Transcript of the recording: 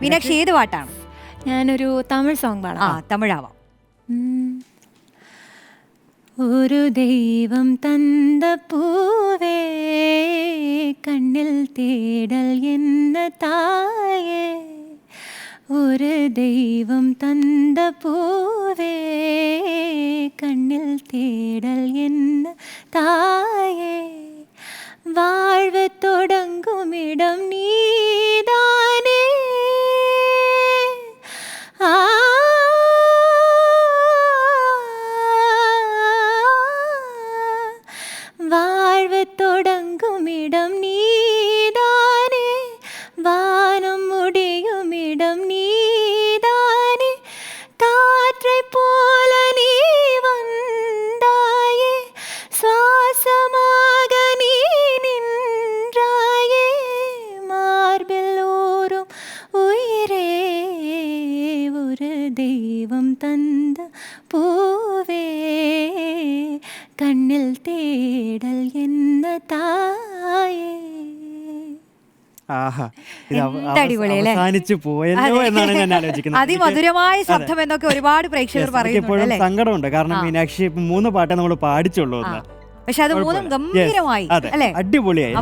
മീനാക്ഷി ഏത് പാട്ടാണ്? ഞാനൊരു തമിഴ് സോങ് പാടാം. തമിഴാവാം. ഒരു ദൈവം തந்த പൂവേ കണ്ണിൽ തേടൽ എന്ന തായേ, ഒരു ദൈവം തந்த പൂവേ കണ്ണിൽ തേടൽ എന്ന തായേ, வாழ்வு தொடங்குமிடம் நீதானே, வாழ்வு தொடங்குமிடம் நீதானே, வானம் முடியுமிடம் நீதானே, காற்றை போல நீ வந்தாயே, சுவாசமாக நீ நின்றாயே, மார்பில் ஊறும் உயிரே ஒரு தெய்வம் தந்த பூவே കണ്ണിൽ തേടൽ എന്ന തായേ. അവസാനിച്ചു പോയല്ലോ എന്നാണ് ഞാൻ ആലോചിക്കുന്നത്. അതിമധുരമായ ശബ്ദം എന്നൊക്കെ ഒരുപാട് പ്രേക്ഷകർ പറയുന്നുണ്ട്. സങ്കടമുണ്ട്, കാരണം മീനാക്ഷി 3 പാട്ടേ നമ്മൾ പാടിച്ചുള്ളൂ, പക്ഷെ അത് മൂന്നും ഗംഭീരമായി, അടിപൊളിയായി.